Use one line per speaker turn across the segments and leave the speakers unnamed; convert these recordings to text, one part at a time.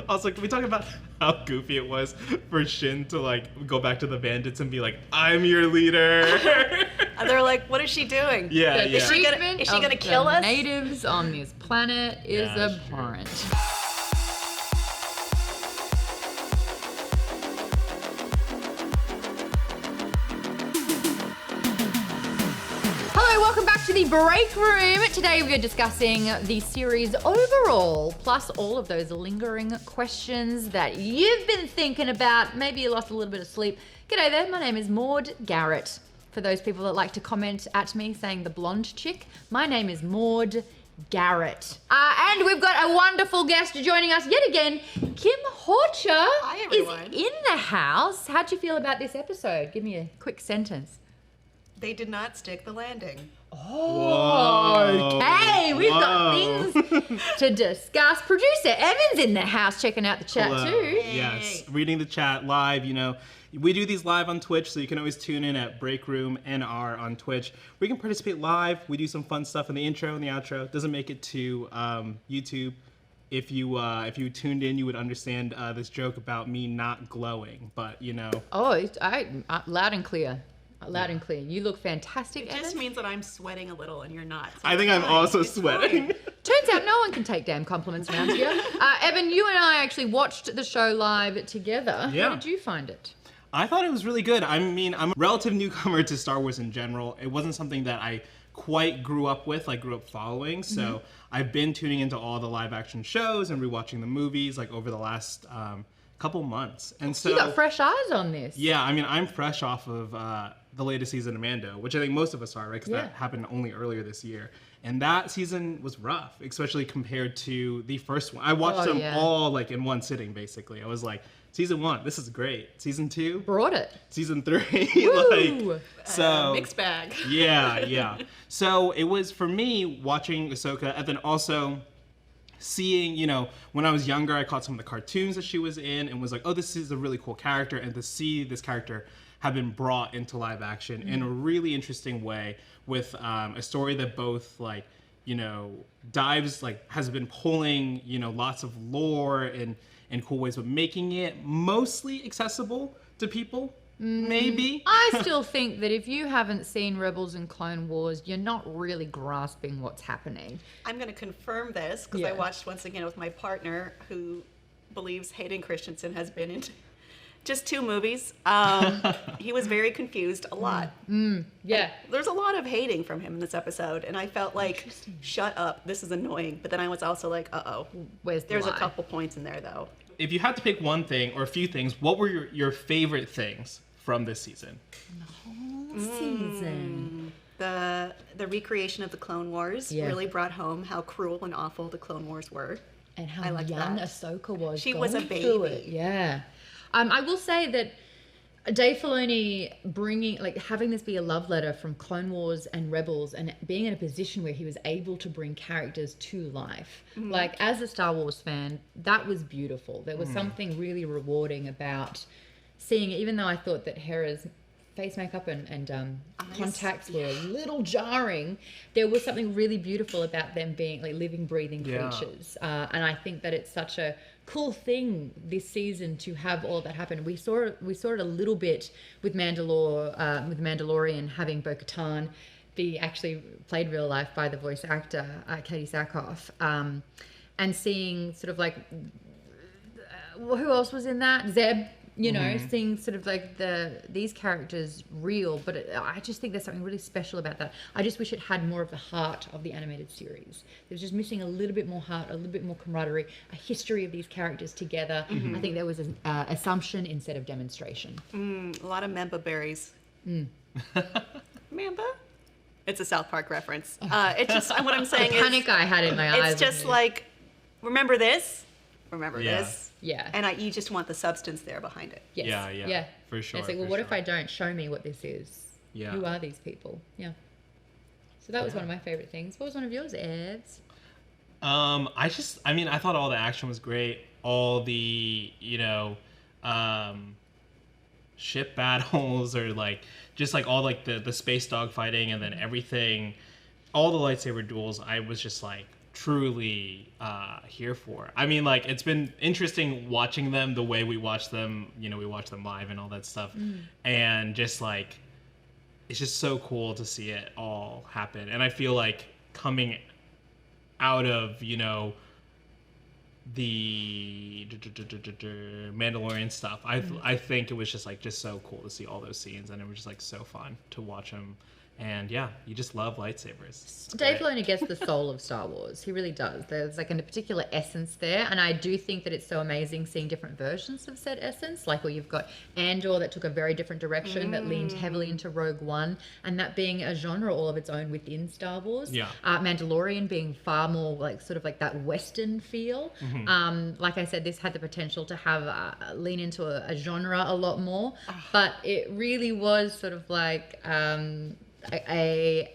Also, can we talk about how goofy it was for Shin to like go back to the bandits and be like, "I'm your leader"?
And they're like, "What is she doing?
Yeah,
The
yeah.
Is she gonna kill us?"
Natives on this planet is abhorrent. Hello, welcome back to the Break Room. Today we are discussing the series overall, plus all of those lingering questions that you've been thinking about. Maybe you lost a little bit of sleep. G'day there, my name is Maude Garrett. For those people that like to comment at me saying the blonde chick, my name is Maude Garrett. And we've got a wonderful guest joining us yet again. Kim Horcher
Hi,
is
everyone.
in the house. How'd you feel about this episode? Give me a quick sentence.
They did not stick the landing.
Oh, okay. We've got things to discuss. Producer Evan's in the house checking out the chat
Hello.
too.
Yes, reading the chat live, you know. We do these live on Twitch, so you can always tune in at Breakroom NR on Twitch. We can participate live. We do some fun stuff in the intro and the outro. Doesn't make it to YouTube. If you tuned in, you would understand this joke about me not glowing, but you know.
Oh, loud and clear. Loud and clear. You look fantastic,
It
Evan.
just means that I'm sweating a little and you're not. So
I think
it's
I'm
fine.
also
It's
sweating.
fine.
Turns out no one can take damn compliments around here. Evan, you and I actually watched the show live together.
Yeah.
How did you find it?
I thought it was really good. I mean, I'm a relative newcomer to Star Wars in general. It wasn't something that I quite grew up with, like grew up following. So I've been tuning into all the live action shows and rewatching the movies like over the last couple months. And so
You got fresh eyes on this.
yeah, I mean, I'm fresh off of the latest season of Mando, which I think most of us are, right? Because
Yeah.
that happened only earlier this year. And that season was rough, especially compared to the first one. I watched them all like in one sitting, basically. I was like, season 1, this is great. Season 2,
Brought it.
season 3,
Woo!
like, so.
Mixed bag.
Yeah. So it was, for me, watching Ahsoka, and then also seeing, you know, when I was younger, I caught some of the cartoons that she was in and was like, oh, this is a really cool character. And to see this character have been brought into live action in a really interesting way with a story that both, like, you know, dives, like, has been pulling, you know, lots of lore and cool ways, but making it mostly accessible to people, maybe.
I still think that if you haven't seen Rebels and Clone Wars, you're not really grasping what's happening.
I'm going to confirm this because I watched once again with my partner who believes Hayden Christensen has been in just 2 movies. He was very confused a lot.
Yeah.
There's a lot of hating from him in this episode, and I felt like, shut up, this is annoying. But then I was also like, uh-oh.
Where's the
There's a
lie?
couple points in there, though.
If you had to pick one thing or a few things, what were your favorite things from this season?
Season.
The recreation of the Clone Wars really brought home how cruel and awful the Clone Wars were.
And how
I like
young
that.
Ahsoka was.
She was a
going through
baby.
it. Yeah. I will say that Dave Filoni having this be a love letter from Clone Wars and Rebels and being in a position where he was able to bring characters to life. Like, as a Star Wars fan, that was beautiful. There was something really rewarding about seeing it, even though I thought that Hera's face makeup and contacts were a little jarring. There was something really beautiful about them being like living, breathing creatures. And I think that it's such a cool thing this season to have all that happen. We saw it a little bit with Mandalorian having Bo-Katan be actually played real life by the voice actor Katie Sackhoff, and seeing sort of like who else was in that? Zeb. You know, seeing sort of like these characters real, but I just think there's something really special about that. I just wish it had more of the heart of the animated series. There's just missing a little bit more heart, a little bit more camaraderie, a history of these characters together. I think there was an assumption instead of demonstration.
A lot of Mamba berries. Mamba? It's a South Park reference. It just, what I'm saying is...
Panic I had in my eyes.
It's just like, remember this? Remember
Yeah.
this?
Yeah.
And you just want the substance there behind it.
Yes.
Yeah, for sure.
It's like, well, what if I don't? Show me what this is.
Yeah.
Who are these people? Yeah. So that was one of my favorite things. What was one of yours, Evs?
I thought all the action was great. All the, you know, ship battles or like, just like all like the space dog fighting and then everything, all the lightsaber duels, I was just like truly here for. I mean, like, it's been interesting watching them the way we watch them, you know, we watch them live and all that stuff. And just like, it's just so cool to see it all happen. And I feel like coming out of, you know, the Mandalorian stuff, I think it was just so cool to see all those scenes, and it was just like so fun to watch them. And yeah, you just love lightsabers.
Dave Filoni gets the soul of Star Wars. He really does. There's like a particular essence there, and I do think that it's so amazing seeing different versions of said essence. Like, where you've got Andor that took a very different direction, that leaned heavily into Rogue One, and that being a genre all of its own within Star Wars.
Yeah.
Mandalorian being far more like sort of like that Western feel. Like I said, this had the potential to have lean into a genre a lot more, but it really was sort of like a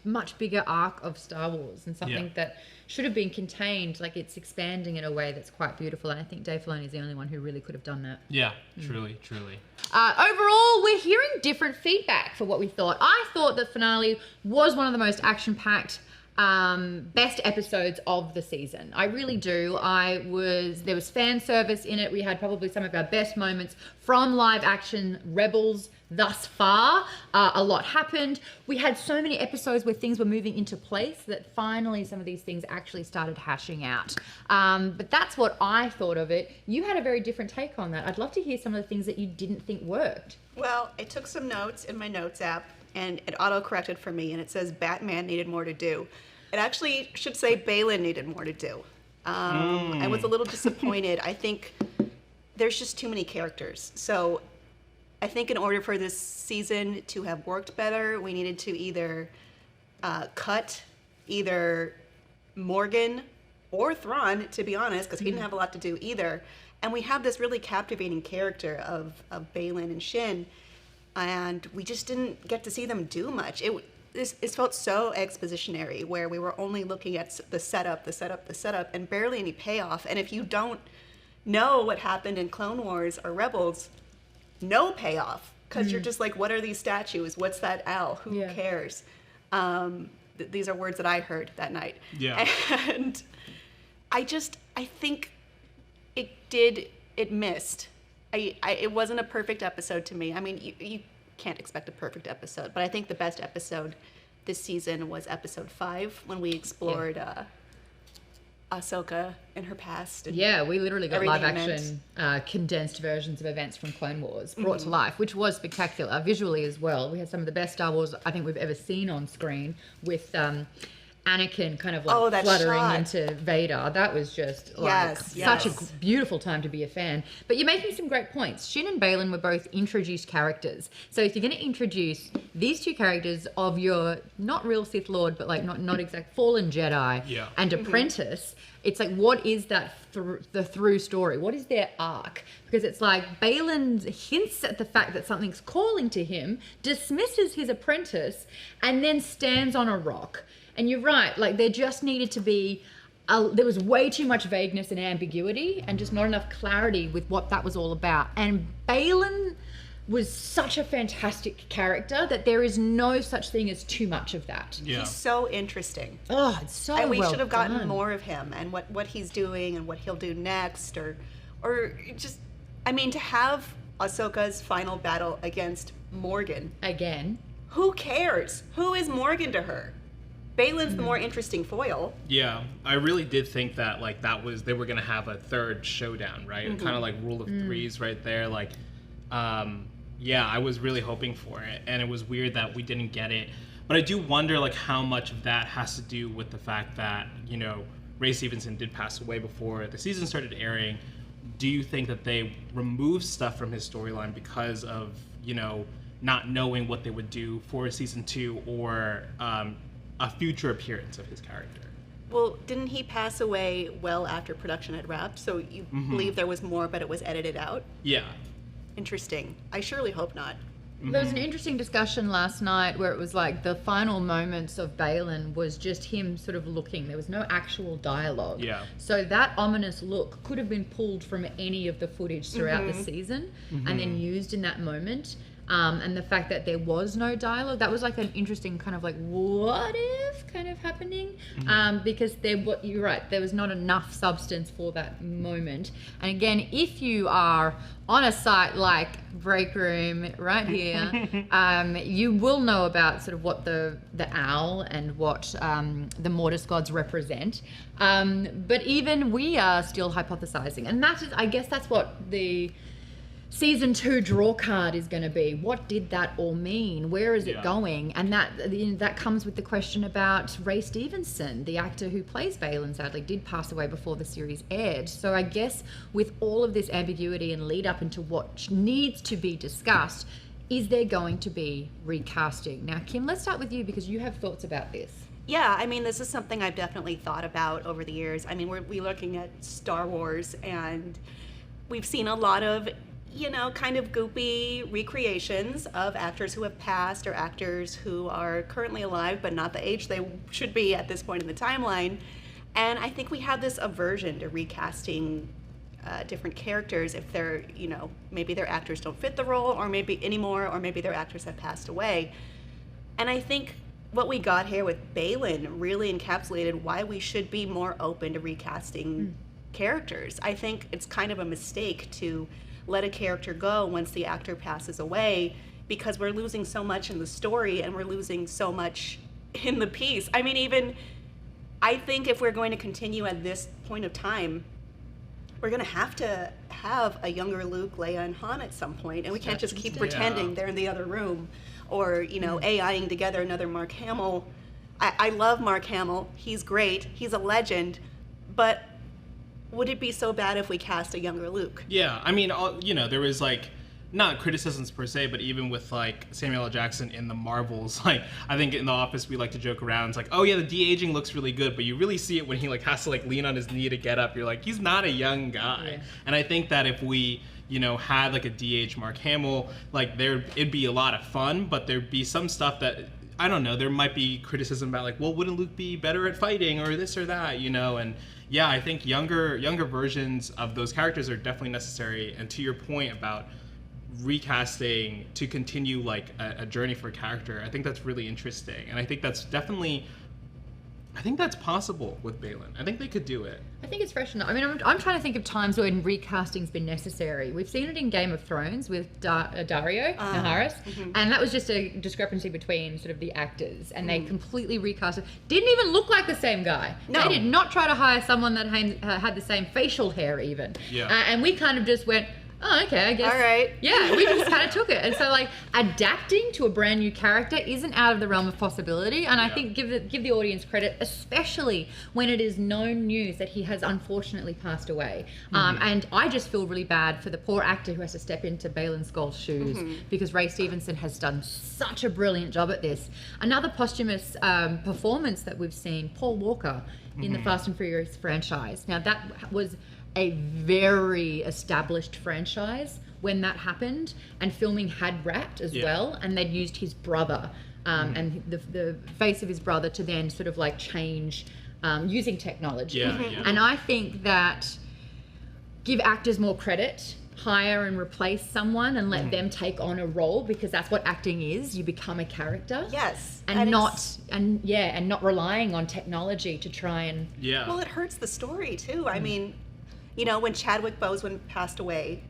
much bigger arc of Star Wars, and something that should have been contained. Like, it's expanding in a way that's quite beautiful, and I think Dave Filoni is the only one who really could have done that.
Yeah, truly.
Overall, we're hearing different feedback for what we thought. I thought the finale was one of the most action-packed best episodes of the season. I really do. There was fan service in it. We had probably some of our best moments from live action Rebels thus far. A lot happened. We had so many episodes where things were moving into place that finally some of these things actually started hashing out. But that's what I thought of it. You had a very different take on that. I'd love to hear some of the things that you didn't think worked.
Well, I took some notes in my notes app, and it auto-corrected for me, and it says Batman needed more to do. It actually should say Baylan needed more to do. I was a little disappointed. I think there's just too many characters. So I think in order for this season to have worked better, we needed to either cut either Morgan or Thrawn, to be honest, because he didn't have a lot to do either. And we have this really captivating character of Baylan and Shin, and we just didn't get to see them do much. It felt so expositionary, where we were only looking at the setup, and barely any payoff. And if you don't know what happened in Clone Wars or Rebels, no payoff, because you're just like, what are these statues? What's that owl? Who cares? These are words that I heard that night.
Yeah.
And I think it missed. It wasn't a perfect episode to me. I mean, you can't expect a perfect episode, but I think the best episode this season was episode 5, when we explored Ahsoka and her past. And
we literally got live action condensed versions of events from Clone Wars brought to life, which was spectacular visually as well. We had some of the best Star Wars I think we've ever seen on screen, with Anakin kind of like fluttering into Vader. That was just like such a beautiful time to be a fan. But you're making some great points. Shin and Baylan were both introduced characters. So if you're going to introduce these two characters of your not real Sith Lord, but like not exact fallen Jedi and apprentice, it's like, what is that the through story? What is their arc? Because it's like Baylan hints at the fact that something's calling to him, dismisses his apprentice, and then stands on a rock. And you're right, like, there just needed to be, there was way too much vagueness and ambiguity, and just not enough clarity with what that was all about. And Baylan was such a fantastic character that there is no such thing as too much of that.
Yeah. He's so interesting.
Oh, it's so
and we
well
should have gotten
done.
more of him, and what he's doing and what he'll do next, or just, I mean, to have Ahsoka's final battle against Morgan.
Again.
Who cares? Who is Morgan to her? Baylan's the more interesting foil.
Yeah, I really did think that they were gonna have a third showdown, right? Kind of like rule of threes right there. Like, I was really hoping for it, and it was weird that we didn't get it. But I do wonder like how much of that has to do with the fact that, you know, Ray Stevenson did pass away before the season started airing. Do you think that they removed stuff from his storyline because of, you know, not knowing what they would do for season 2, or a future appearance of his character?
Well, didn't he pass away well after production had wrapped? So you believe there was more, but it was edited out?
Yeah.
Interesting. I surely hope not.
There was an interesting discussion last night where it was like the final moments of Baylan was just him sort of looking. There was no actual dialogue. Yeah. So that ominous look could have been pulled from any of the footage throughout the season and then used in that moment. And the fact that there was no dialogue, that was like an interesting kind of like, what if kind of happening? Because you're right, there was not enough substance for that moment. And again, if you are on a site like Breakroom right here, you will know about sort of what the owl and what the Mortis Gods represent. But even we are still hypothesizing. And that is, I guess that's what the Season 2 draw card is going to be. What did that all mean? Where is it going? And that comes with the question about Ray Stevenson, the actor who plays Baylan, sadly did pass away before the series aired. So I guess with all of this ambiguity and lead up into what needs to be discussed, is there going to be recasting? Now, Kim, let's start with you because you have thoughts about this.
Yeah, I mean, this is something I've definitely thought about over the years. I mean, we're looking at Star Wars, and we've seen a lot of kind of goopy recreations of actors who have passed or actors who are currently alive but not the age they should be at this point in the timeline. And I think we have this aversion to recasting different characters if they're, maybe their actors don't fit the role or maybe anymore, or maybe their actors have passed away. And I think what we got here with Baylan really encapsulated why we should be more open to recasting characters. I think it's kind of a mistake to let a character go once the actor passes away, because we're losing so much in the story and we're losing so much in the piece. I mean, I think if we're going to continue at this point of time, we're going to have a younger Luke, Leia, and Han at some point, and we can't just keep pretending they're in the other room, or AIing together another Mark Hamill. I love Mark Hamill. He's great. He's a legend, but would it be so bad if we cast a younger Luke? Yeah,
I mean, there was like, not criticisms per se, but even with like Samuel L. Jackson in the Marvels, like I think in the office we like to joke around. It's like, oh yeah, the de-aging looks really good, but you really see it when he like has to like lean on his knee to get up. You're like, he's not a young guy. Yeah. And I think that if we had like a de-aged Mark Hamill, like it'd be a lot of fun, but there'd be some stuff that, I don't know, there might be criticism about like, well, wouldn't Luke be better at fighting or this or that, and yeah, I think younger versions of those characters are definitely necessary. And to your point about recasting to continue like a journey for a character, I think that's really interesting. And I think that's possible with Baylan. I think they could do it.
I think it's fresh enough. I mean, I'm trying to think of times when recasting's been necessary. We've seen it in Game of Thrones with Dario Naharis, and that was just a discrepancy between sort of the actors, and they completely recast it. Didn't even look like the same guy. No. They did not try to hire someone that had the same facial hair even. Yeah. And we kind of just went, oh, okay, I guess.
All right.
Yeah, we just kind of took it. And so, like, adapting to a brand new character isn't out of the realm of possibility. And I think give the audience credit, especially when it is known news that he has unfortunately passed away. And I just feel really bad for the poor actor who has to step into Baylan Skoll's shoes because Ray Stevenson has done such a brilliant job at this. Another posthumous performance that we've seen, Paul Walker in the Fast and Furious franchise. Now, that was a very established franchise when that happened, and filming had wrapped as well, and they'd used his brother and the face of his brother to then sort of like change using technology. And I think that give actors more credit, hire and replace someone and let them take on a role, because that's what acting is. You become a character.
Yes.
And not relying on technology to try and
well, it hurts the story too. I mean, when Chadwick Boseman passed away,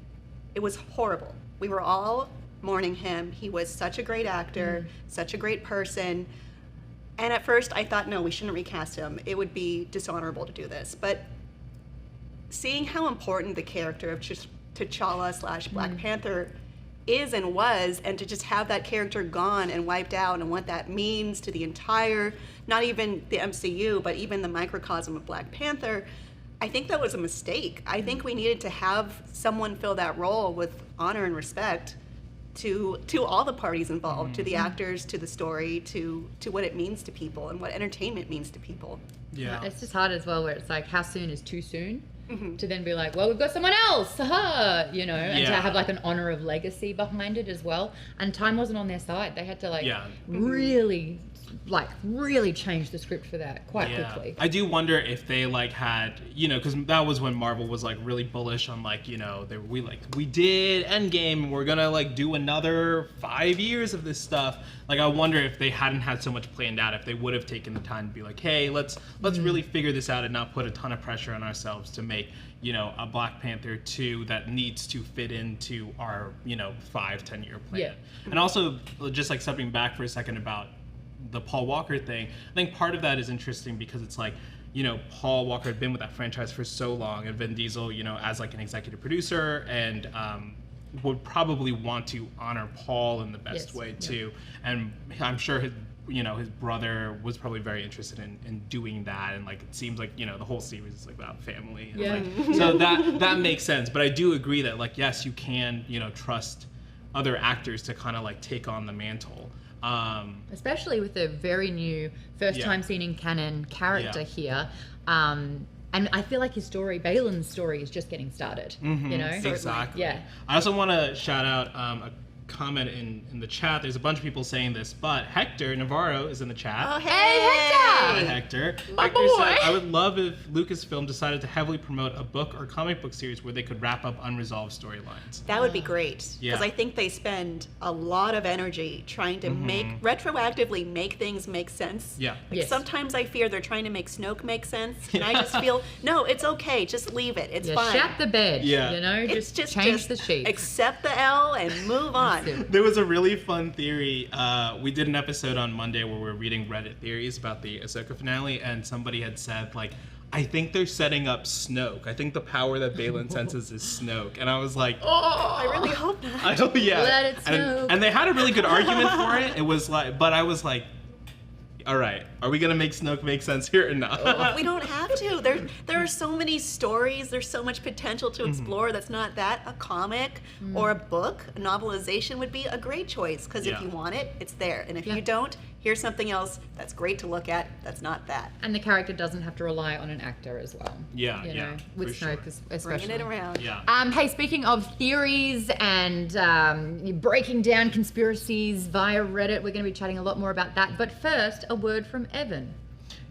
it was horrible. We were all mourning him. He was such a great actor, such a great person. And at first I thought, no, we shouldn't recast him. It would be dishonorable to do this. But seeing how important the character of T'Challa / Black Panther is and was, and to just have that character gone and wiped out, and what that means to the entire, not even the MCU, but even the microcosm of Black Panther, I think that was a mistake. I think we needed to have someone fill that role with honor and respect to all the parties involved, to the actors, to the story, to what it means to people and what entertainment means to people.
Yeah. It's just hard as well, where it's like, how soon is too soon? to then be like, well, we've got someone else, haha, you know, and to
Yeah.
have like an honor of legacy behind it as well. And time wasn't on their side. They had to like
Yeah.
really change the script for that quite quickly.
I do wonder if they like had, you know, because that was when Marvel was like really bullish on like, you know, we did Endgame and we're gonna like do another 5 years of this stuff. Like I wonder if they hadn't had so much planned out, if they would have taken the time to be like, hey, let's really figure this out and not put a ton of pressure on ourselves to make, you know, a Black Panther 2 that needs to fit into our, you know, 5-10 year plan.
Yeah.
And also just like stepping back for a second about the Paul Walker thing, I think part of that is interesting because it's like, you know, Paul Walker had been with that franchise for so long, and Vin Diesel, you know, as like an executive producer, and would probably want to honor Paul in the best way too. And I'm sure his, you know, his brother was probably very interested in doing that, and like it seems like, you know, the whole series is like about family. And like, so that makes sense. But I do agree that like, yes, you can, you know, trust other actors to kind of like take on the mantle.
Especially with a very new first time seen in canon character here. And I feel like his story, Baylan's story, is just getting started. You know?
Exactly.
Yeah.
I also want to shout out a comment in the chat. There's a bunch of people saying this, but Hector Navarro is in the chat.
Oh, hey,
Hi, Hector.
My
Hector
boy.
said, I would love if Lucasfilm decided to heavily promote a book or comic book series where they could wrap up unresolved storylines.
That would be great, because
Yeah.
I think they spend a lot of energy trying to retroactively make things make sense.
Yeah.
Like sometimes I fear they're trying to make Snoke make sense, and I just feel, no, it's okay, just leave it, it's fine.
Shat the bed, you know?
It's just
change the sheet.
Accept the L and move on.
There was a really fun theory. We did an episode on Monday where we were reading Reddit theories about the Ahsoka finale, and somebody had said, like, I think they're setting up Snoke. I think the power that Baylan senses is Snoke. And I was like,
I really hope not.
Let
it Snoke.
And they had a really good argument for it. It was like, but I was like, all right, are we gonna make Snoke make sense here or not?
We don't have to. There are so many stories. There's so much potential to explore. That's not that. A comic or a book, a novelization would be a great choice, because if you want it, it's there. And if you don't, here's something else that's great to look at. That's not that.
And the character doesn't have to rely on an actor as well.
Yeah,
you know, with
for
Snoke
sure.
especially.
Bringing it around.
Yeah.
Hey, speaking of theories and breaking down conspiracies via Reddit, we're going to be chatting a lot more about that. But first, a word from Evan.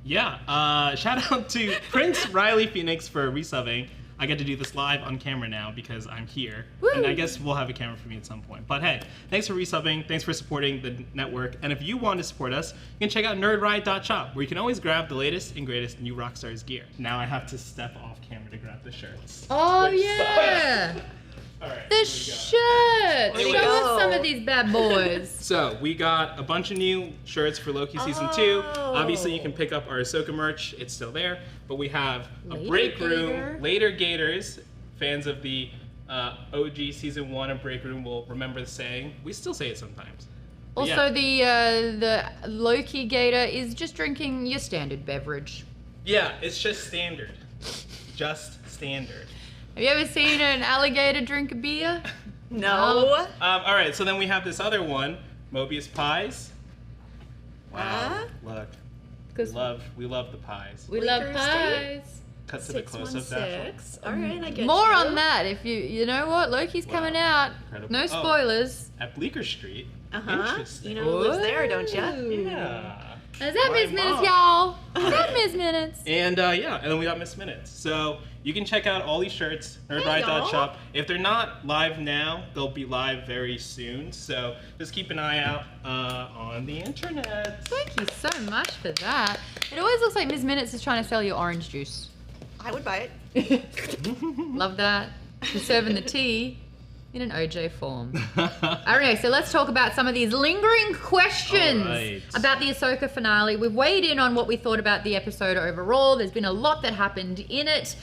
Yeah. Shout out to Prince Riley Phoenix for resubbing. I get to do this live on camera now because I'm here.
Woo!
And I guess we'll have a camera for me at some point. But hey, thanks for resubbing. Thanks for supporting the network. And if you want to support us, you can check out nerdride.shop, where you can always grab the latest and greatest new Rockstars gear. Now I have to step off camera to grab the shirts.
Oh,
Which
yeah.
sucks. All right,
The
here we go.
shirt.
There we
Show
go.
us some of these bad boys.
So we got a bunch of new shirts for Loki Season 2. Obviously, you can pick up our Ahsoka merch. It's still there. But we have a
Later
Breakroom,
Gator.
Later Gators. Fans of the OG Season 1 of Breakroom will remember the saying. We still say it sometimes. But
Also,
yeah.
the Loki Gator is just drinking your standard beverage.
Yeah, it's just standard. Just standard.
Have you ever seen an alligator drink a beer?
No.
All right, so then we have this other one, Mobius Pies. Wow, look.
'Cause
We love the pies.
we love
Bleecker
pies.
Cut to the close-up natural.
616. All right, I get
More
you.
on that if you know what, Loki's coming out.
Incredible.
No
Oh.
spoilers.
At Bleecker Street.
Uh-huh.
Interesting.
You know who lives there, don't you?
Yeah.
Is that
My
Miss Minutes,
mom.
y'all? Is that Miss Minutes?
And and then we got Miss Minutes. So you can check out all these shirts,
y'all.
nerdride.shop. If they're not live now, they'll be live very soon. So just keep an eye out on the internet.
Thank you so much for that. It always looks like Miss Minutes is trying to sell you orange juice.
I would buy it.
Love that. She's serving the tea in an OJ form. Alright, so let's talk about some of these lingering questions
Alright.
about the Ahsoka finale. We've weighed in on what we thought about the episode overall. There's been a lot that happened in it.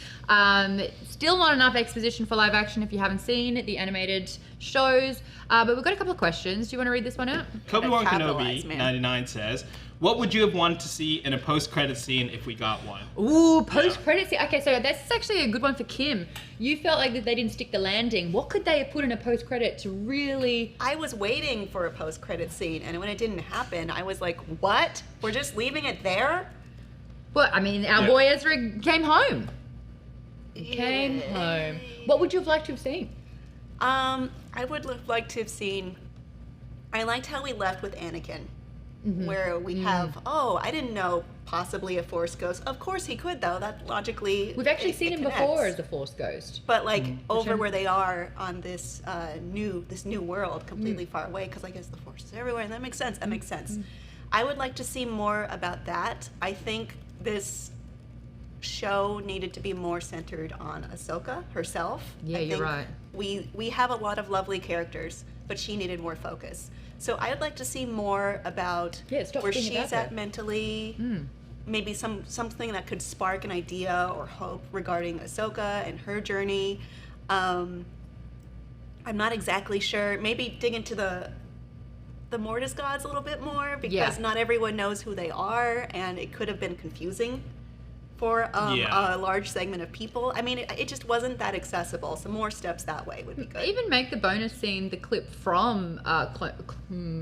Still not enough exposition for live action if you haven't seen the animated shows. But we've got a couple of questions. Do you want to read this one out?
Kobe-Wan
capitalize,
Kenobi,
man.
99 says, what would you have wanted to see in a post-credit scene if we got one?
Ooh, post-credit scene. Okay, so that's actually a good one for Kim. You felt like that they didn't stick the landing. What could they have put in a post-credit to really...
I was waiting for a post-credit scene, and when it didn't happen, I was like, what? We're just leaving it there?
Well, I mean, our boy Ezra came home. Came home. What would you have liked to have seen?
I would have liked to have seen. I liked how we left with Anakin, where we have. Oh, I didn't know possibly a Force ghost. Of course he could, though. That logically.
We've actually seen him
connects.
Before as a Force ghost.
But like over where they are on this new world, completely far away, because I guess the Force is everywhere, and that makes sense. That makes sense. I would like to see more about that. I think this show needed to be more centered on Ahsoka herself.
Yeah, you're right.
We have a lot of lovely characters, but she needed more focus. So I would like to see more about where she's at mentally. Maybe something that could spark an idea or hope regarding Ahsoka and her journey. I'm not exactly sure. Maybe dig into the Mortis Gods a little bit more, because not everyone knows who they are, and it could have been confusing for a large segment of people. I mean, it just wasn't that accessible. Some more steps that way would be good.
Even make the bonus scene the clip from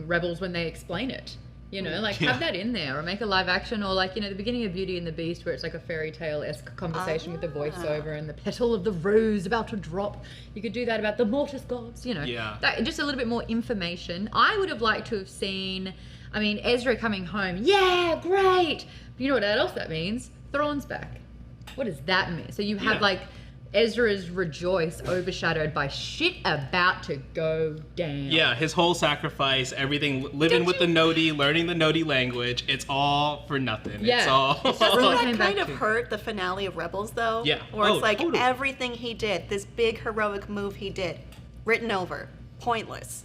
Rebels when they explain it. You know, like have that in there, or make a live action, or like, you know, the beginning of Beauty and the Beast, where it's like a fairy tale-esque conversation with the voiceover and the petal of the rose about to drop. You could do that about the Mortis Gods, you know. Just a little bit more information. I would have liked to have seen, I mean, Ezra coming home. Yeah, great. But you know what else that means? Thrawn's back. What does that mean? So you have like Ezra's rejoice overshadowed by shit about to go down.
Yeah, his whole sacrifice, everything, living with the Nodi, learning the Nodi language, it's all for nothing.
Yeah.
It's all...
Doesn't that kind of hurt the finale of Rebels, though?
Yeah.
Where it's like
totally.
everything he did, this big heroic move he did, written over, pointless.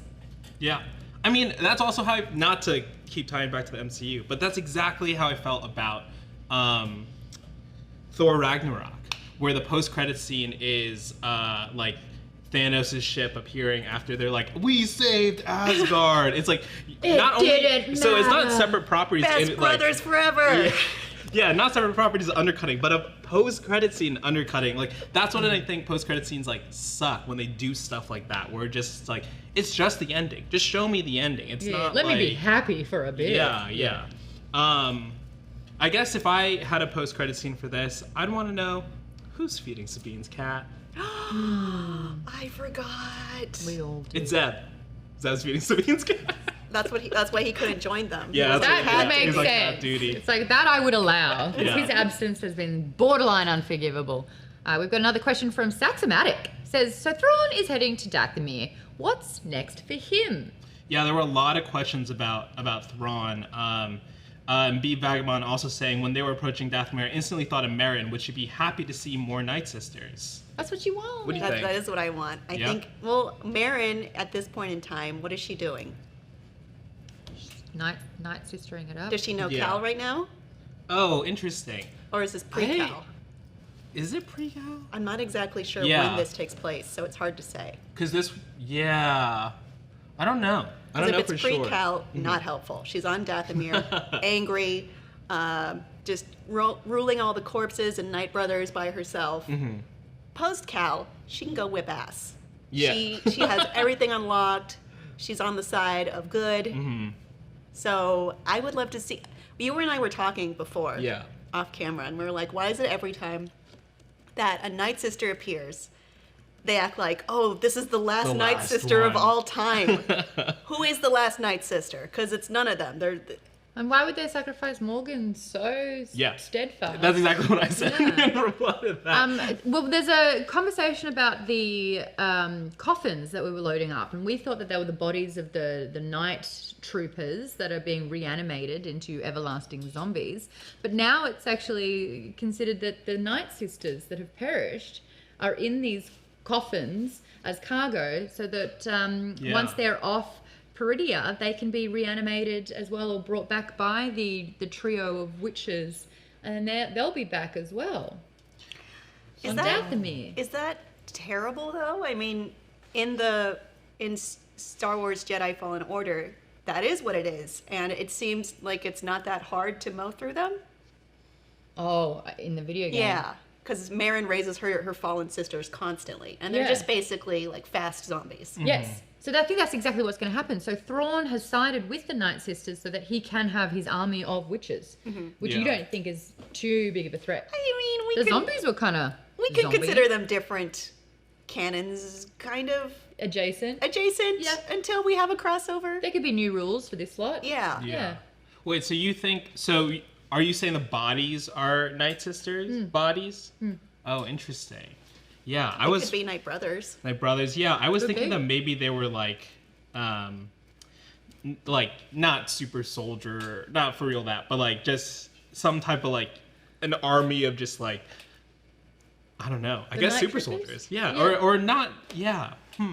Yeah. I mean, that's also how, not to keep tying back to the MCU, but that's exactly how I felt about Thor Ragnarok, where the post-credit scene is like Thanos' ship appearing after they're like, we saved Asgard. It's like so it's not separate properties.
Best brothers forever.
Yeah, not separate properties undercutting, but a post-credit scene undercutting. Like, that's what I think post-credit scenes like suck, when they do stuff like that, where just like, it's just the ending. Just show me the ending. It's not
let
like,
me be happy for a bit.
Yeah. I guess if I had a post-credit scene for this, I'd want to know who's feeding Sabine's cat.
I forgot.
We all do.
It's Zeb. Zeb's feeding Sabine's cat.
That's why he couldn't join them.
Yeah,
that makes
He's
sense.
like, cat duty.
It's like that I would allow.
Yeah.
His absence has been borderline unforgivable. We've got another question from Saxomatic. Says, so Thrawn is heading to Dathomir. What's next for him?
Yeah, there were a lot of questions about Thrawn. And B Vagabond also saying, when they were approaching Dathomir, I instantly thought of Merrin, would she be happy to see more Nightsisters?
That's what you want.
What do you think?
That is what I want. I think, well, Merrin, at this point in time, what is she doing?
Night sistering it up.
Does she know Cal right now?
Oh, interesting.
Or is this pre-Cal?
Is it pre-Cal?
I'm not exactly sure when this takes place, so it's hard to say.
Because this, I don't know. I don't know
if
for
it's
sure.
pre-Cal, not helpful. She's on Dathomir, angry, just ruling all the corpses and Night Brothers by herself. Post-Cal, she can go whip ass.
Yeah.
She has everything unlocked. She's on the side of good. So I would love to see. You and I were talking before, off camera, and we were like, why is it every time that a Night Sister appears, they act like, oh, this is the last Night Sister of all time. Who is the last Night Sister? Because it's none of them.
And why would they sacrifice Morgan so steadfast?
That's exactly what I said in reply to that.
Well, there's a conversation about the coffins that we were loading up, and we thought that they were the bodies of the night troopers that are being reanimated into everlasting zombies. But now it's actually considered that the Night Sisters that have perished are in these coffins as cargo, so that once they're off Peridia, they can be reanimated as well, or brought back by the trio of witches, and they'll be back as well.
Is that terrible though? I mean, in Star Wars Jedi Fallen Order, that is what it is, and it seems like it's not that hard to mow through them.
Oh, in the video game.
Yeah, because Merrin raises her fallen sisters constantly, and they're just basically like fast zombies.
Yes. So I think that's exactly what's going to happen. So Thrawn has sided with the Night Sisters so that he can have his army of witches, which you don't think is too big of a threat.
I mean,
the zombies were kind of
We can
zombie.
consider them different canons, kind of
Adjacent.
adjacent until we have a crossover.
There could be new rules for this slot.
Yeah.
Wait, so you think so? Are you saying the bodies are Nightsisters bodies? Oh, interesting. Yeah, I was
Could be Night Brothers.
Night Brothers. Yeah, I was
Could
thinking
be.
that maybe they were like not super soldier, not for real that, but like just some type of like an army of just like I don't know. I
The
guess
Night
super
Troopers?
soldiers. Yeah,
Yeah.
or not. Yeah.
The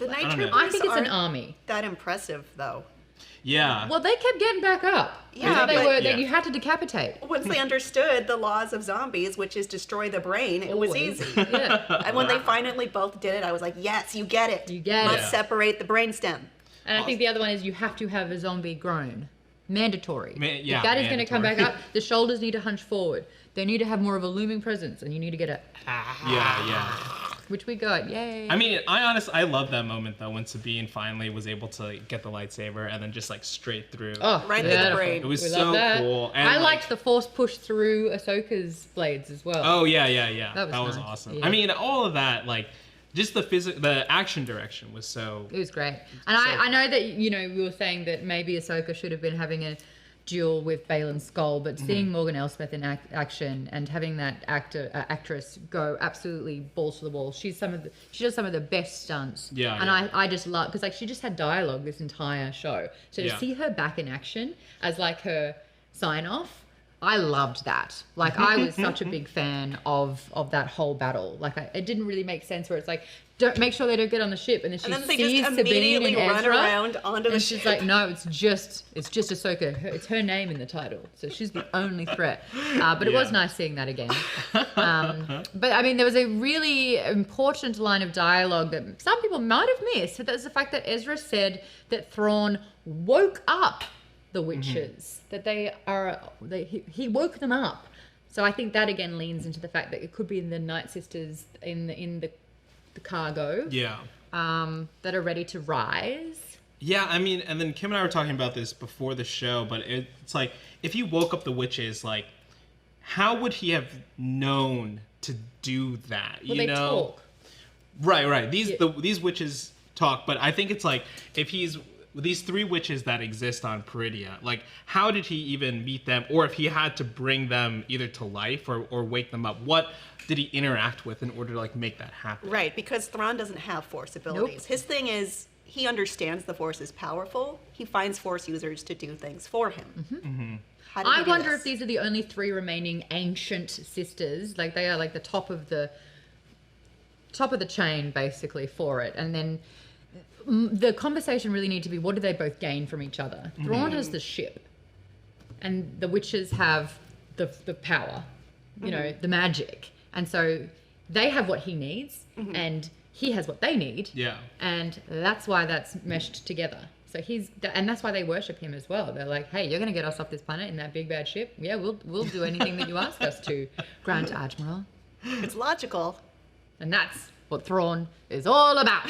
Night
don't know.
Troopers
I think it's an
aren't
army.
that impressive, though.
Yeah.
Well, they kept getting back up.
Yeah,
they
but-
were.
Yeah.
You had to decapitate.
Once they understood the laws of zombies, which is destroy the brain, it was
Always.
easy.
Yeah.
And when they finally both did it, I was like, yes, you get it.
You get
Let's
it.
separate the brainstem.
And I think the other one is you have to have a zombie grown. Mandatory.
Yeah,
if that is going to come back
mandatory.
up, the shoulders need to hunch forward. They need to have more of a looming presence, and you need to get a
Yeah.
which we got. Yay.
I mean, I love that moment though when Sabine finally was able to get the lightsaber and then just like straight through.
Oh,
Right through the
beautiful.
brain.
It was
We
so
love that.
cool. And
I
like-
liked the force push through Ahsoka's blades as well.
Oh yeah.
That was nice.
awesome.
Yeah.
I mean, all of that, like, just the action direction was so.
It was great. And I know that, we were saying that maybe Ahsoka should have been having a duel with Baylan's skull, but seeing Morgan Elsbeth in action and having that actress go absolutely balls to the wall, she does some of the best stunts.
Yeah,
And
yeah.
I just love, because like she just had dialogue this entire show. So to
Yeah.
see her back in action as like her sign off, I loved that. Like I was such a big fan of that whole battle. Like it didn't really make sense where it's like, don't make sure they don't get on the ship, and then she
And then they
sees
just
Sabine
immediately
and
run
Ezra,
around onto the
and she's
ship.
like, no, it's just Ahsoka. It's her name in the title, so she's the only threat. But it was
Yeah.
nice seeing that again. But I mean, there was a really important line of dialogue that some people might have missed. That was the fact that Ezra said that Thrawn woke up the witches. That he woke them up. So I think that again leans into the fact that it could be the Nightsisters in the cargo
Yeah.
that are ready to rise.
Yeah, I mean, and then Kim and I were talking about this before the show, but it's like, if he woke up the witches, like, how would he have known to do that?
Well,
you
they
know?
talk.
Right. These witches talk, but I think it's like, if he's these three witches that exist on Peridia, like, how did he even meet them? Or if he had to bring them either to life or wake them up, what did he interact with in order to, like, make that happen?
Right, because Thrawn doesn't have force abilities.
Nope.
His thing is, he understands the force is powerful. He finds force users to do things for him. How did he
I
do
wonder
this?
if these are the only three remaining ancient sisters. Like they are like the top of the chain basically for it. And then the conversation really need to be, what do they both gain from each other? Thrawn has the ship, and the witches have the power, the magic. And so they have what he needs, and he has what they need.
Yeah.
And that's why that's meshed together. So and that's why they worship him as well. They're like, hey, you're going to get us off this planet in that big bad ship. Yeah, we'll do anything that you ask us to, Grand Admiral.
It's logical.
And that's what Thrawn is all about.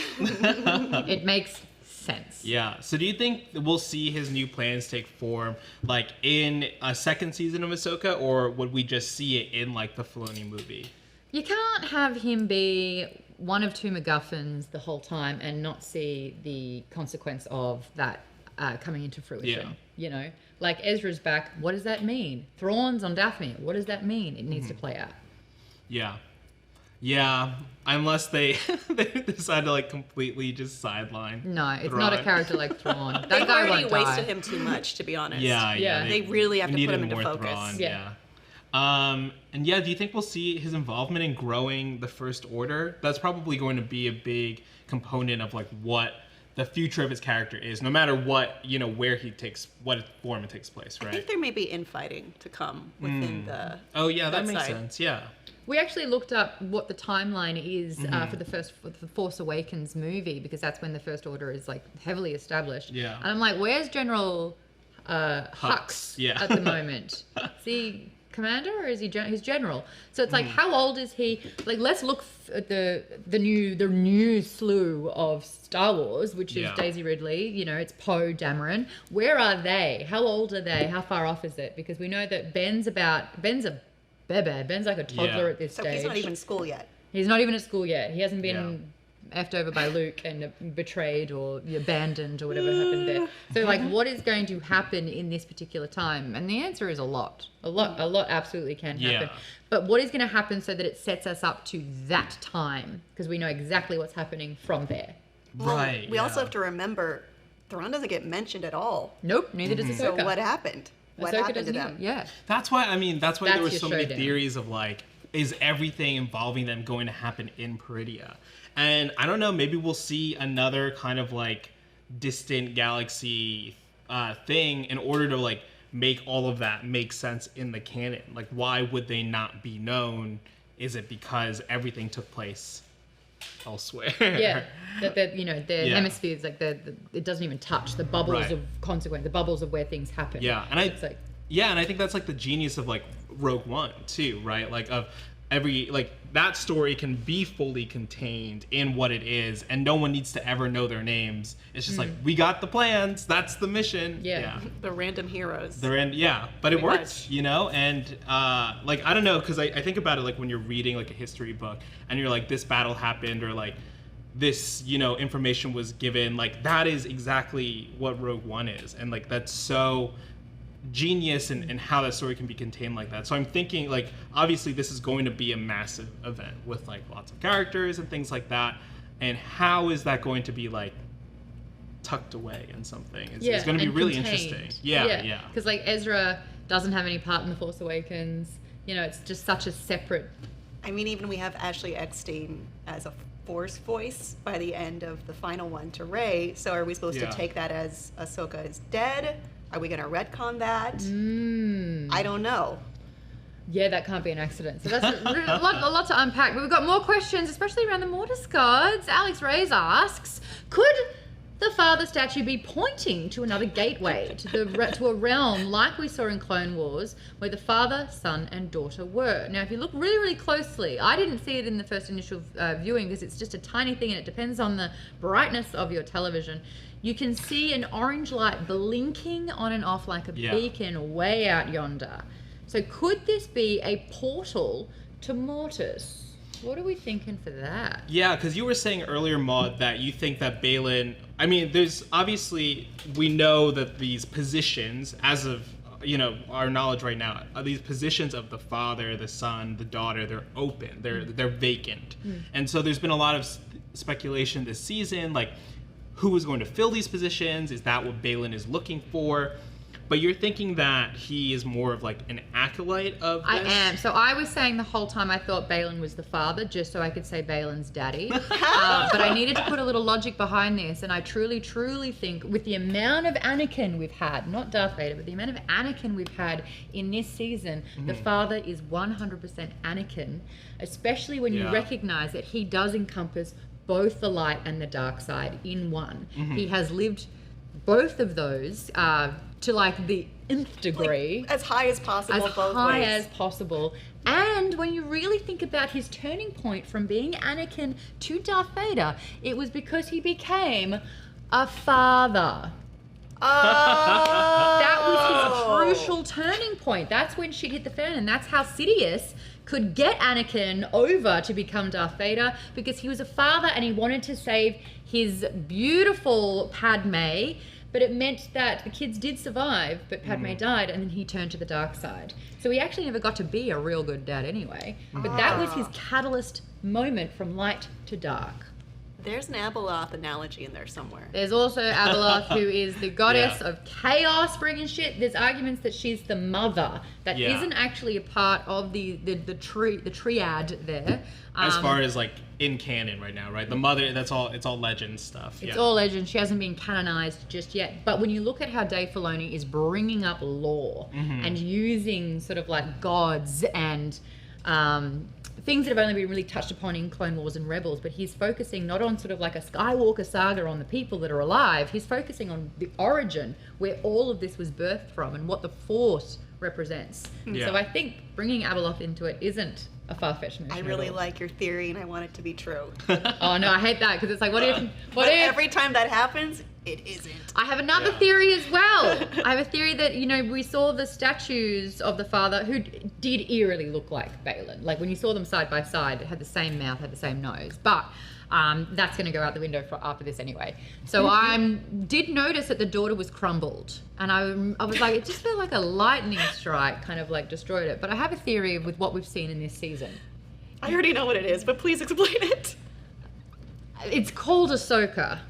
It makes sense.
Yeah. So do you think we'll see his new plans take form, like, in a second season of Ahsoka, or would we just see it in, like, the Filoni movie?
You can't have him be one of two MacGuffins the whole time and not see the consequence of that coming into fruition. Like Ezra's back. What does that mean? Thrawn's on Daphne. What does that mean? It needs to play out.
Yeah. Unless they decide to, like, completely just sideline.
No, it's not a
Thrawn.
character like Thrawn. That
They've
guy
already
won't
wasted
die.
him too much, to be honest.
Yeah.
They really have to put him
needed
into
more
focus.
Thrawn,
Yeah.
And yeah, do you think we'll see his involvement in growing the First Order? That's probably going to be a big component of, like, what the future of his character is, no matter what, where what form it takes place,
I
right?
think there may be infighting to come within the.
Oh yeah, that
that
makes
side.
sense. Yeah.
We actually looked up what the timeline is for the Force Awakens movie, because that's when the First Order is like heavily established.
Yeah.
And I'm like, where's General Hux
yeah.
at the moment? Is he commander or is he he's general? So it's like, how old is he? Like, let's look at the new slew of Star Wars, which is
Yeah.
Daisy Ridley. It's Poe Dameron. Where are they? How old are they? How far off is it? Because we know that Ben's a bebe. Ben's like a toddler at this
So
stage.
he's not even in school yet.
He's not even at school yet. He hasn't been effed over by Luke and betrayed or abandoned or whatever happened there. So, like, what is going to happen in this particular time? And the answer is a lot. A lot absolutely can happen.
Yeah.
But what is going to happen so that it sets us up to that time? Because we know exactly what's happening from there.
Well,
Right.
We also have to remember, Thrawn doesn't get mentioned at all.
Nope, neither does
So
Ahsoka.
what happened? What
Ahsoka
happened to
doesn't
them?
either. Yeah.
That's why
That's
there were
your
so many
showdown.
theories of like, is everything involving them going to happen in Peridia? And I don't know, maybe we'll see another kind of like distant galaxy thing in order to like make all of that make sense in the canon. Like, why would they not be known? Is it because everything took place elsewhere?
Yeah, that you know, the
Yeah.
hemispheres, like it doesn't even touch the bubbles
Right.
of consequence, the bubbles of where things happen.
Yeah, and
it's like,
and I think that's like the genius of like Rogue One too, right? Like of every like that story can be fully contained in what it is, and no one needs to ever know their names. It's just like, we got the plans, that's the mission.
Yeah.
The random heroes.
They're in, but it
Pretty
works,
much.
you know? And, like, I don't know, because I think about it, like, when you're reading, like, a history book, and you're like, this battle happened, or, like, this, you know, information was given, like, that is exactly what Rogue One is. And, like, that's so genius in how that story can be contained like that. So I'm thinking, like, obviously this is going to be a massive event with, like, lots of characters and things like that. And how is that going to be, like, tucked away in something? It's going to be
and
really
contained.
interesting. Yeah.
Because like Ezra doesn't have any part in the Force Awakens. You know, it's just such a separate.
I mean, even we have Ashley Eckstein as a Force voice by the end of the final one to Rey. So are we supposed
Yeah.
to take that as Ahsoka is dead? Are we going to retcon that? I don't know.
Yeah, that can't be an accident. So that's a lot to unpack. But we've got more questions, especially around the Mortis Gods. Alex Reyes asks, could the father statue be pointing to another gateway, to a realm like we saw in Clone Wars, where the father, son, and daughter were? Now, if you look really, really closely, I didn't see it in the first initial viewing because it's just a tiny thing and it depends on the brightness of your television. You can see an orange light blinking on and off like a beacon way out yonder. So could this be a portal to Mortis? What are we thinking for that?
Yeah, because you were saying earlier, Maude, that you think that Baylan... I mean, there's obviously... We know that these positions, as of, you know, our knowledge right now, these positions of the father, the son, the daughter, they're open. They're vacant. And so there's been a lot of speculation this season, like, who is going to fill these positions? Is that what Baylan is looking for? But you're thinking that he is more of like an acolyte of this?
I am. So I was saying the whole time I thought Baylan was the father, just so I could say Baylan's daddy. But I needed to put a little logic behind this, and I truly, truly think with the amount of Anakin we've had, not Darth Vader, but the amount of Anakin we've had in this season, the father is 100% Anakin, especially when you recognize that he does encompass both the light and the dark side in one. He has lived both of those to like the nth degree.
Like, as high as possible,
as
both
high
ways.
as possible. And when you really think about his turning point from being Anakin to Darth Vader, it was because he became a father. That was his crucial turning point. That's when shit hit the fan, and that's how Sidious could get Anakin over to become Darth Vader, because he was a father and he wanted to save his beautiful Padme, but it meant that the kids did survive, but Padme died, and then he turned to the dark side. So he actually never got to be a real good dad anyway. But that was his catalyst moment from light to dark.
There's an Abeloth analogy in there somewhere.
There's also Abeloth, who is the goddess of chaos, bringing shit. There's arguments that she's the mother. That isn't actually a part of the triad there.
As far as like in canon right now, right? The mother, it's all legend stuff.
It's all legend. She hasn't been canonized just yet. But when you look at how Dave Filoni is bringing up lore and using sort of like gods and things that have only been really touched upon in Clone Wars and Rebels, but he's focusing not on sort of like a Skywalker saga on the people that are alive. He's focusing on the origin where all of this was birthed from and what the Force represents. So I think bringing Abeloth into it isn't a far-fetched notion.
I really like your theory, and I want it to be true.
Oh no, I hate that, because it's like, what if
But every time that happens, it isn't.
I have another theory as well. I have a theory that, we saw the statues of the father who did eerily look like Baylan. Like when you saw them side by side, it had the same mouth, had the same nose. But that's going to go out the window after this anyway. So I did notice that the daughter was crumbled. And I was like, it just felt like a lightning strike kind of like destroyed it. But I have a theory with what we've seen in this season.
I already know what it is, but please explain it.
It's called Ahsoka.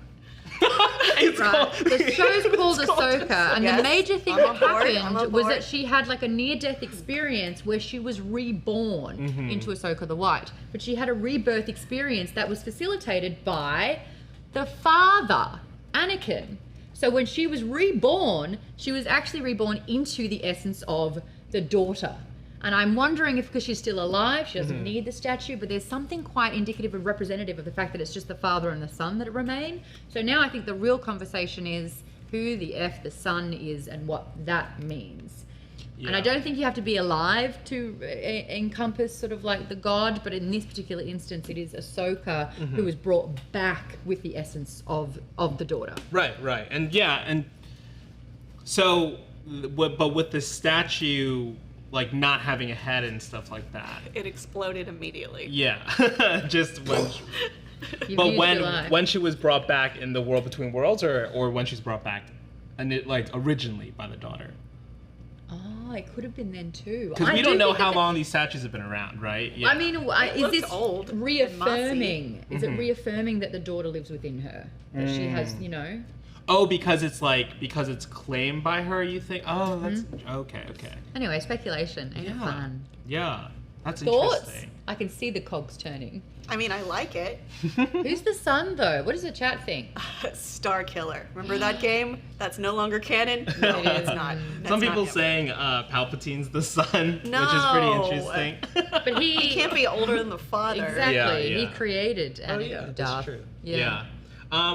Right.
The show's called Ahsoka, and the major thing that happened was that she had like a near-death experience where she was reborn into Ahsoka the White. But she had a rebirth experience that was facilitated by the father, Anakin. So when she was reborn, she was actually reborn into the essence of the daughter. And I'm wondering if because she's still alive, she doesn't need the statue, but there's something quite indicative and representative of the fact that it's just the father and the son that remain. So now I think the real conversation is who the F the son is and what that means. Yeah. And I don't think you have to be alive to encompass sort of like the god, but in this particular instance, it is Ahsoka who was brought back with the essence of the daughter.
Right. And so, but with the statue, like not having a head and stuff like that.
It exploded immediately.
Yeah, just when. But when she was brought back in the World Between Worlds, or when she's brought back, and it like originally by the daughter.
Oh, it could have been then too.
Because we don't know how long these statues have been around, right?
Yeah. I mean, is this
old
reaffirming? Is it reaffirming that the daughter lives within her? That she has,
Oh, because it's claimed by her, you think? Oh, that's okay.
Anyway, speculation. Ain't it fun?
Yeah, that's
Thoughts?
interesting.
I can see the cogs turning.
I mean, I like it.
Who's the son, though? What does the chat think?
Star Killer. Remember that game? That's no longer canon? No, it's not.
Some people saying Palpatine's the son, which is pretty interesting.
But
he can't be older than the father.
Exactly.
Yeah.
He created Anakin.
Oh, yeah, that's true.
Yeah.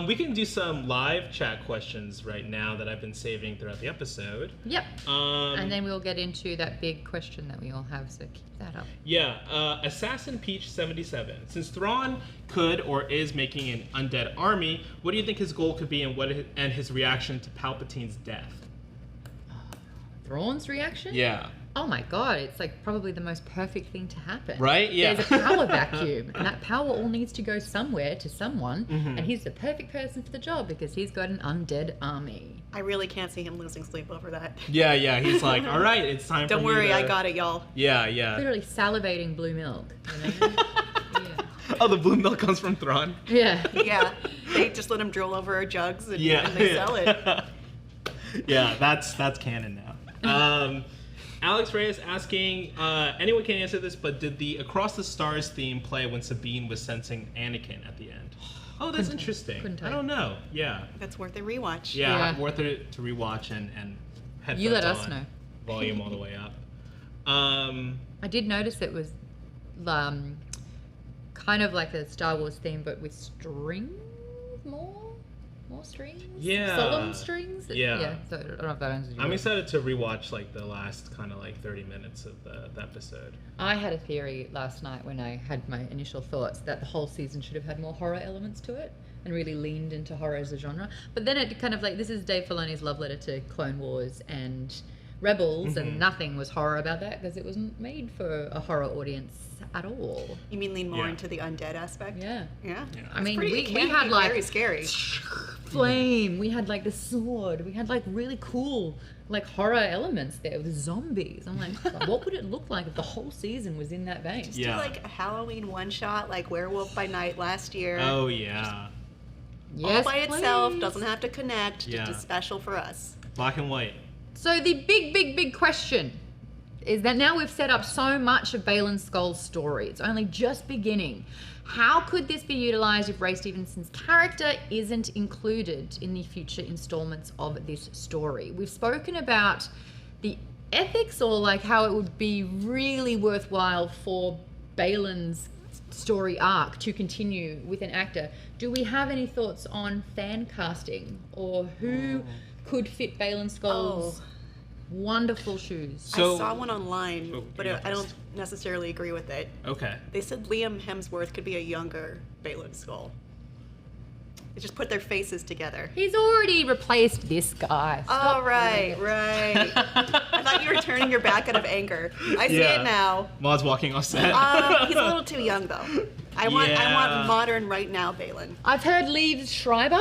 We can do some live chat questions right now that I've been saving throughout the episode.
Yep. And then we'll get into that big question that we all have, so keep that up.
Yeah. Assassin Peach 77. Since Thrawn could or is making an undead army, what do you think his goal could be, and his reaction to Palpatine's death?
Thrawn's reaction?
Yeah.
Oh my god, it's like probably the most perfect thing to happen.
Right? Yeah.
There's a power vacuum, and that power all needs to go somewhere to someone, and he's the perfect person for the job because he's got an undead army.
I really can't see him losing sleep over that.
Yeah, he's like, all right, it's time
Don't
for
worry,
me to...
I got it, y'all.
Yeah.
Literally salivating blue milk. You know?
Oh, the blue milk comes from Thrawn?
Yeah.
Yeah, they just let him drool over our jugs and they sell it.
Yeah, that's canon now. Alex Reyes asking, anyone can answer this, but did the Across the Stars theme play when Sabine was sensing Anakin at the end? Oh, that's interesting. I don't know. Yeah.
That's worth a rewatch.
Yeah, worth it to rewatch and headphones
you let
on,
us know.
Volume all the way up.
I did notice it was kind of like a Star Wars theme, but with strings more strings?
Yeah.
Solemn strings?
Yeah.
So I don't know if that answers you.
I'm excited to rewatch like the last kind of like 30 minutes of the episode.
I had a theory last night when I had my initial thoughts that the whole season should have had more horror elements to it and really leaned into horror as a genre. But then it kind of like, this is Dave Filoni's love letter to Clone Wars and Rebels, and nothing was horror about that because it wasn't made for a horror audience at all.
You mean lean more into the undead aspect?
Yeah.
I
mean, we had like
very scary
flame. We had like the sword. We had like really cool like horror elements there with zombies. I'm like, what would it look like if the whole season was in that vein?
Just do like a Halloween one shot, like Werewolf by Night last year.
Oh yeah.
Yes,
all by itself,
please.
doesn't have to connect. Just a special for us.
Black and white.
So the big question is that now we've set up so much of Baylan Skoll's story. It's only just beginning. How could this be utilized if Ray Stevenson's character isn't included in the future installments of this story? We've spoken about the ethics, or like how it would be really worthwhile for Baylan's story arc to continue with an actor. Do we have any thoughts on fan casting, or who could fit Baylan Skoll's wonderful shoes?
So, I saw one online, but I don't necessarily agree with it.
Okay.
They said Liam Hemsworth could be a younger Baylan Skoll. They just put their faces together.
He's already replaced this guy. Stop
Oh, right. I thought you were turning your back out of anger. I see it now.
Maude's walking off set.
He's a little too young, though. I want modern right now, Baylan.
I've heard Liev Schreiber.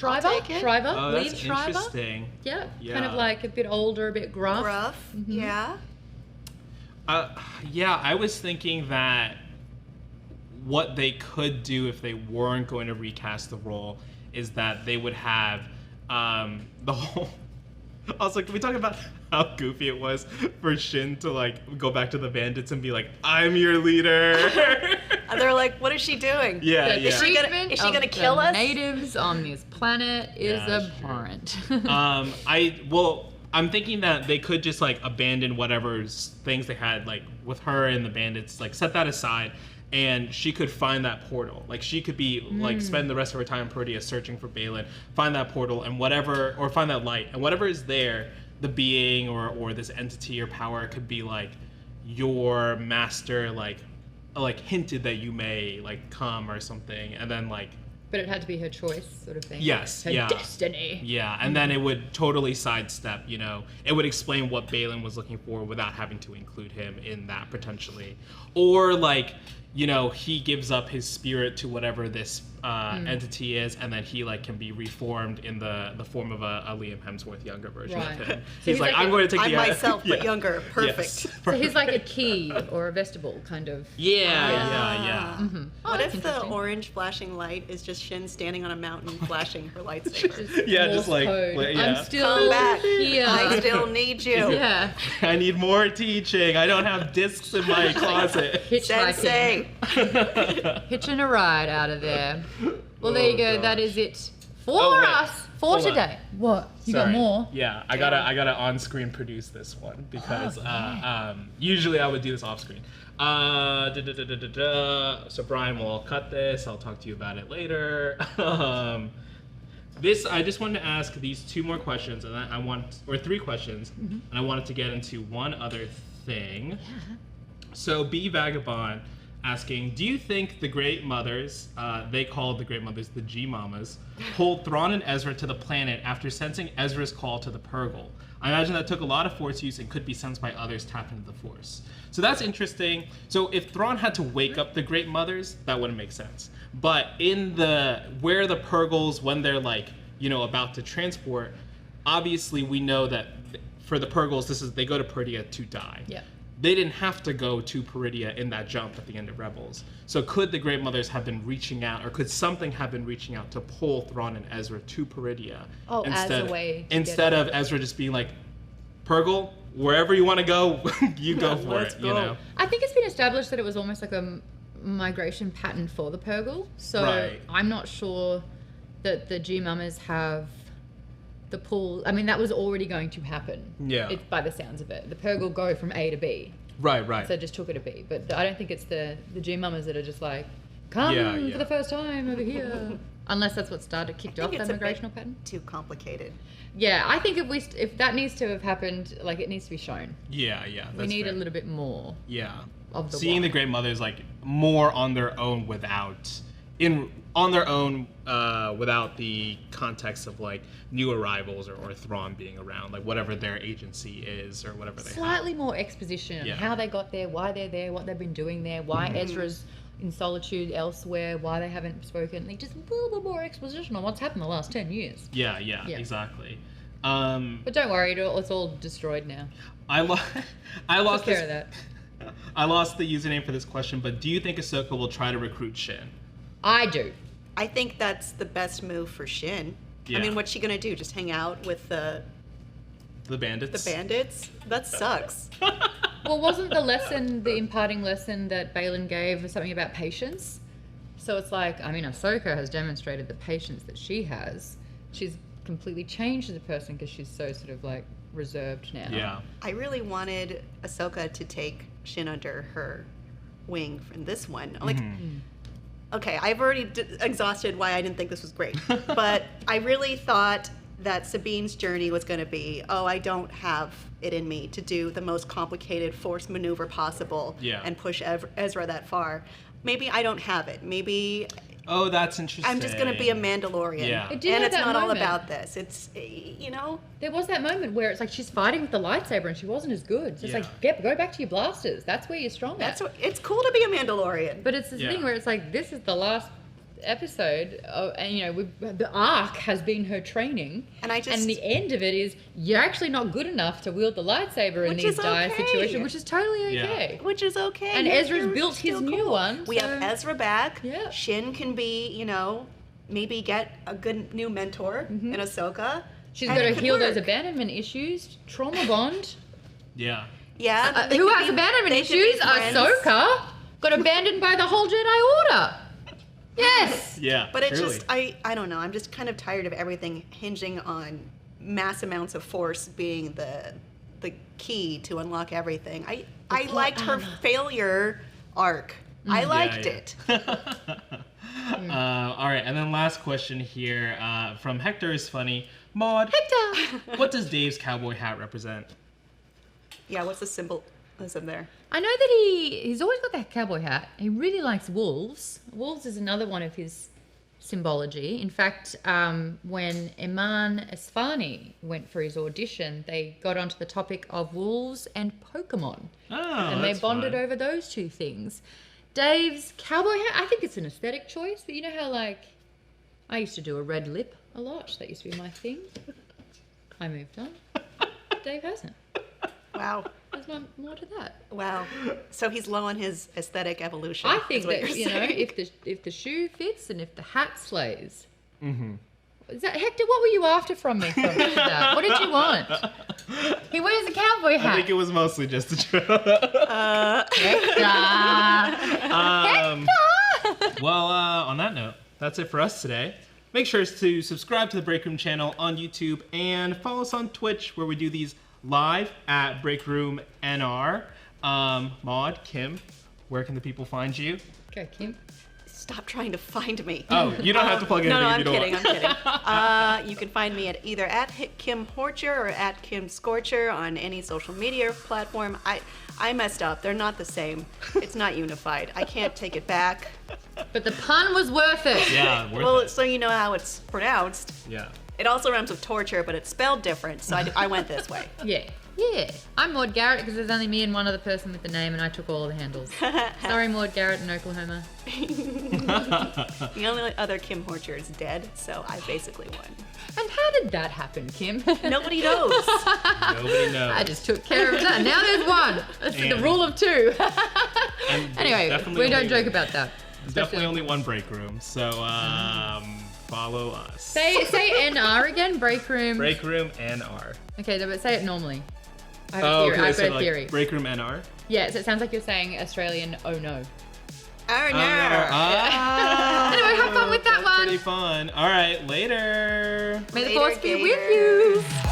I'll take it.
Schreiber.
Oh,
Liev
that's
Schreiber.
interesting.
Yeah,
Yeah.
kind of like a bit older, a bit gruff.
Yeah.
Yeah, I was thinking that what they could do if they weren't going to recast the role is that they would have the whole... Also, can we talk about how goofy it was for Shin to like go back to the bandits and be like, "I'm your leader"?
And they're like, "What is she doing?
Yeah,
The
yeah.
Is she gonna
treatment
kill
of the
us?"
natives on this planet is
Yeah, that's true.
abhorrent.
I'm thinking that they could just like abandon whatever things they had like with her and the bandits, like set that aside, and she could find that portal. Like she could be like spend the rest of her time in Peridea searching for Baylan, find that portal and whatever, or find that light, and whatever is there, the being or this entity or power could be like your master, like hinted that you may like come or something, and then like.
But it had to be her choice, sort of thing.
Yes,
Her
yeah.
destiny.
Yeah, and then it would totally sidestep, you know, it would explain what Baylan was looking for without having to include him in that potentially. Or like, you know, he gives up his spirit to whatever this entity is, and then he like can be reformed in the form of a Liam Hemsworth younger version
Right.
of him.
So
He's like, I'm going to take
I'm
the
myself, but
yeah.
younger. Perfect.
Yes.
So he's like a key or a vestibule, kind of.
Yeah.
Oh,
What
that's
if the
interesting.
orange flashing light is just Shin standing on a mountain flashing her lightsaber?
Yeah,
Morse
just like,
code.
yeah.
I'm still
Come back.
here.
I still need you.
Yeah.
I need more teaching. I don't have discs in my closet.
Hitchhiking.
Sensei.
Hitching a ride out of there. Well, there you go.
gosh.
That is it for
Oh, wait.
us for
Hold on.
today. What? You
Sorry.
got more?
Yeah, I gotta on-screen produce this one because usually I would do this off-screen. So Brian will cut this. I'll talk to you about it later. I just wanted to ask these two more questions, and three questions, and I wanted to get into one other thing. So B Vagabond asking, do you think the Great Mothers, they called the Great Mothers the G-Mamas, pulled Thrawn and Ezra to the planet after sensing Ezra's call to the Purgle? I imagine that took a lot of Force use and could be sensed by others tapped into the Force. So that's interesting. So if Thrawn had to wake up the Great Mothers, that wouldn't make sense. But where the Purgles, when they're like, you know, about to transport, obviously we know that for the Purgles, they go to Peridea to die.
Yeah.
They didn't have to go to Peridea in that jump at the end of Rebels. So could the Great Mothers have been reaching out, or could something have been reaching out to pull Thrawn and Ezra to Peridea?
Oh, as a way to
instead
get
of Ezra just being like, Purgle, wherever you want to go, you go for
Let's
it,
go.
you know?
I think it's been established that it was almost like a migration pattern for the Purgle. So
Right.
I'm not sure that the G-Mamas have the pull. I mean, that was already going to happen.
Yeah.
By the sounds of it. The Purgle go from A to B.
Right.
So just took it to B. But I don't think it's the G-Mamas that are just like, come
Yeah.
for the first time over here. Unless that's what kicked off that migrational pattern.
Too complicated.
Yeah, I think if that needs to have happened, like it needs to be shown.
Yeah.
We need
fair.
a little bit more.
Yeah.
Of the
Seeing
why.
the Great Mothers like more on their own without the context of like new arrivals or Thrawn being around, like whatever their agency is or whatever they have.
Slightly more exposition on
Yeah.
how they got there, why they're there, what they've been doing there, why Ezra's in solitude elsewhere, why they haven't spoken. Like just a little bit more exposition on what's happened the last 10 years.
Yeah,
But
exactly.
don't worry, it's all destroyed now.
I lost
Took care of that.
I lost the username for this question, but do you think Ahsoka will try to recruit Shin?
I do.
I think that's the best move for Shin.
Yeah.
I mean, what's she gonna do? Just hang out with the
bandits?
bandits? That sucks.
Well, wasn't the imparting lesson that Baylan gave was something about patience? So it's like, I mean, Ahsoka has demonstrated the patience that she has. She's completely changed as a person because she's so sort of like reserved now.
Yeah.
I really wanted Ahsoka to take Shin under her wing from this one. Like, okay, I've already exhausted why I didn't think this was great. But I really thought that Sabine's journey was going to be, I don't have it in me to do the most complicated Force maneuver possible
Yeah.
and push Ezra that far. Maybe I don't have it. Maybe
Oh, that's interesting.
I'm just gonna be a Mandalorian.
Yeah.
It did
And
have
it's
that
not all
moment.
about this. It's, you know,
There was that moment where it's like she's fighting with the lightsaber and she wasn't as good. So it's
Yeah.
like, go back to your blasters. That's where you're strong
that's
at.
what, it's cool to be a Mandalorian.
But it's this
Yeah.
thing where it's like, this is the last episode, and you know, the arc has been her training,
And I just-
the end of it is you're actually not good enough to wield the lightsaber in
Which
these
is
dire
okay.
situations, which is totally
Yeah.
okay.
Which is okay.
And Ezra's
You're
built his
still
new
cool.
one,
We
so-
have Ezra back.
Yeah.
Shin can be, you know, maybe get a good new mentor in Ahsoka.
She's
And
got
it
to
could
heal those
work.
abandonment issues, trauma bond.
Yeah.
Yeah. they
Who
could
has
be-
abandonment
they could be
issues?
friends.
Ahsoka got abandoned by the whole Jedi Order. Yes.
Yeah.
But it's
truly.
just, I don't know. I'm just kind of tired of everything hinging on mass amounts of force being the key to unlock everything. I liked her failure arc. I liked it.
All right, and then last question here from Hector is funny. Maude,
Hector.
what does Dave's cowboy hat represent?
Yeah, what's the symbolism there?
I know that he's always got that cowboy hat. He really likes wolves. Wolves is another one of his symbology. In fact, when Iman Esfahani went for his audition, they got onto the topic of wolves and Pokemon.
Oh,
And they
that's
bonded
fun.
over those two things. Dave's cowboy hat, I think it's an aesthetic choice, but you know how, like, I used to do a red lip a lot. That used to be my thing. I moved on. Dave hasn't.
Wow.
There's not more to that.
Wow. So he's low on his aesthetic evolution.
I
is
think
what
that,
you're
you know,
saying.
if the shoe fits and if the hat slays. Mm-hmm. Is that, Hector, what were you after from me for that? What did you want? He wears a cowboy hat.
I think it was mostly just a joke. Well, on that note, that's it for us today. Make sure to subscribe to the Breakroom channel on YouTube and follow us on Twitch, where we do these live at Breakroom NR. Maude, Kim, where can the people find you?
Go, Kim.
Stop trying to find me.
Oh, you don't have to plug anything
No,
if
I'm
you don't
kidding.
want.
I'm kidding. You can find me at either at Kim Horcher or at Kim Scorcher on any social media platform. I messed up. They're not the same. It's not unified. I can't take it back.
But the pun was worth it.
Yeah, worth
Well,
it.
so you know how it's pronounced.
Yeah.
It also rhymes with torture, but it's spelled different. So I went this way.
Yeah. Yeah. I'm Maude Garrett because there's only me and one other person with the name and I took all of the handles. Sorry, Maude Garrett in Oklahoma.
The only other Kim Horcher is dead, so I basically won.
And how did that happen, Kim?
Nobody knows.
Nobody knows.
I just took care of that. Now there's one. That's the
And-
rule of two.
And
Anyway,
definitely
we don't
only-
joke about that.
Definitely only one break room, so follow us.
Say NR again, break room.
Break room NR.
Okay, but say it normally. I have a
Oh,
theory.
can I
I've
say
got a
like
theory.
break room NR?
Yeah, so it sounds like you're saying Australian oh no.
Oh, no.
Ah,
Anyway, have fun with that
that's
one.
Pretty fun. All right, later.
May the
Later,
force be with
Gators.
you.